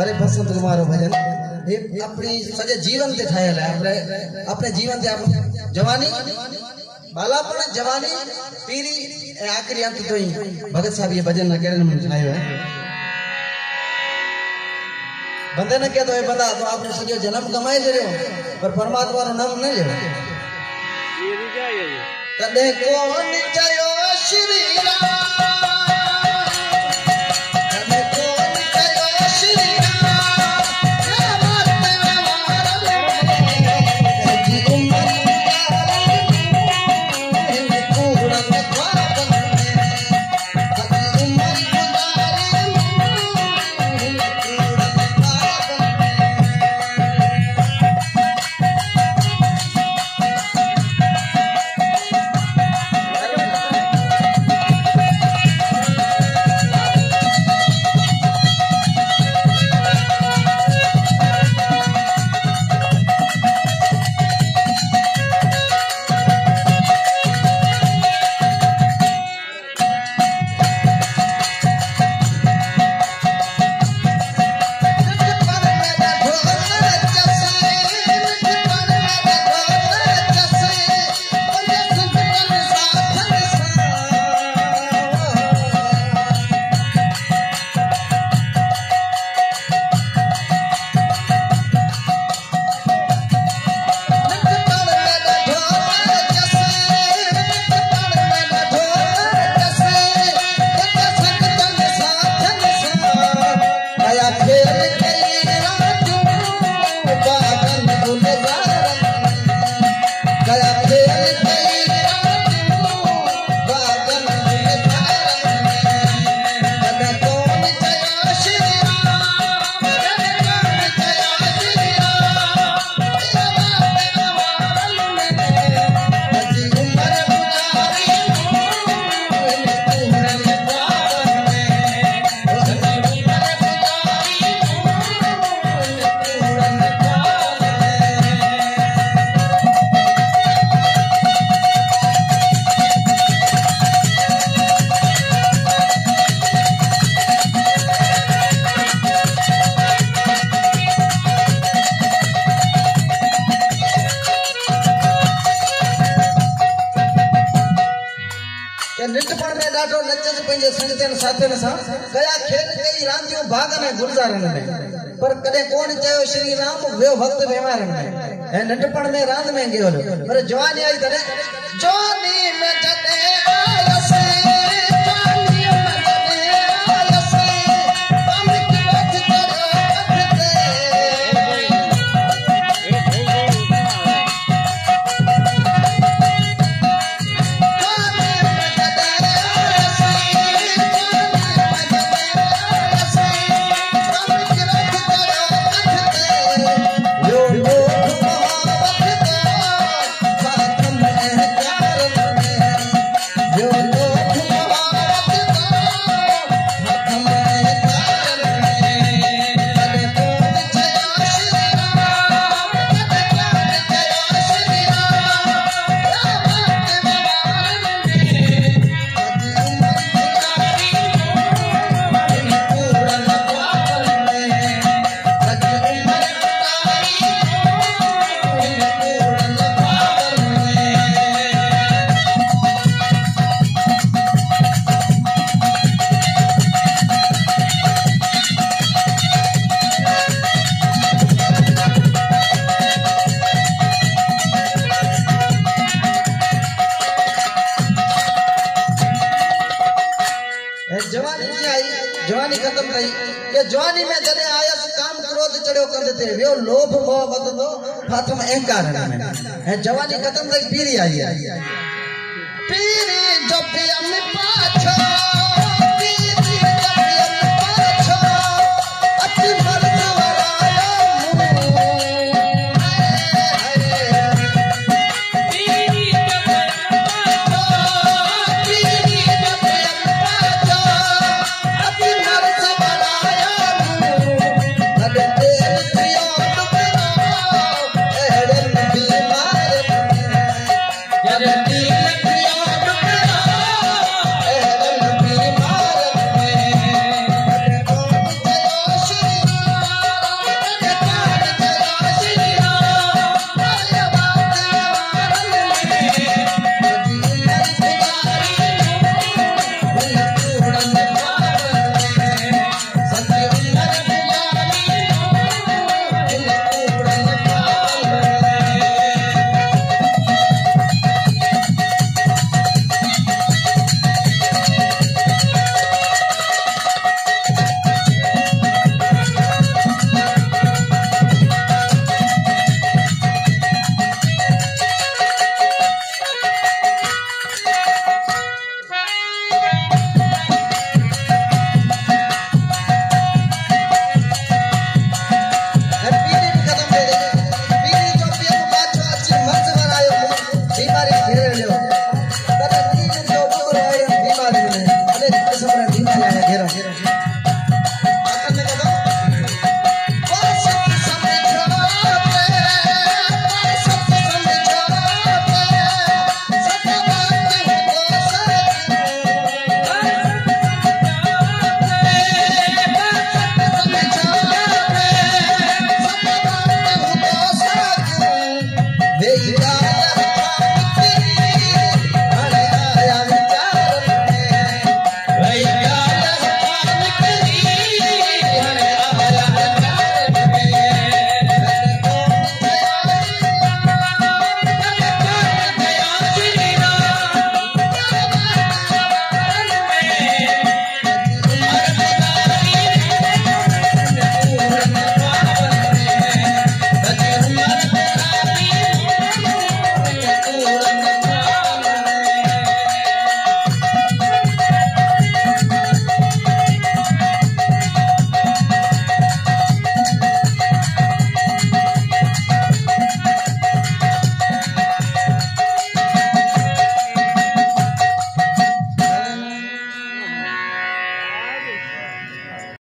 हरे बसंत कुमार भजन ये अपनी सजे जीवन ते ठायल है अपने जीवन ते जवानी बालापन जवानी पीरी आखिरी अंत तो ही भगत साहब ये भजन केड़े नमूने ठायो है बंदे ने क्या तो ये बंदा तो आपने सजे जन्म कमाए जरियो पर परमात्मा रो नाम न लियो ये भी जाए कदे कौन चयो श्री राम गया खेल कई रांदियों भागन गुलजारन में पर कदे कोन चयो श्री राम वे वक्त बेमारन में ए नटपण में रांद में गयो पर जवानी आई तने जवानी में जदे आयसे जवानी में जदे आयसे हम की बात करो जवानी खत्म थई ये जवानी में जने आयस काम क्रोध चढ़ो कर देते वे लोभ मोह बदलो फातम अहंकार है जवानी खत्म थई पीरी आई है पीरी जो पिया में पाछो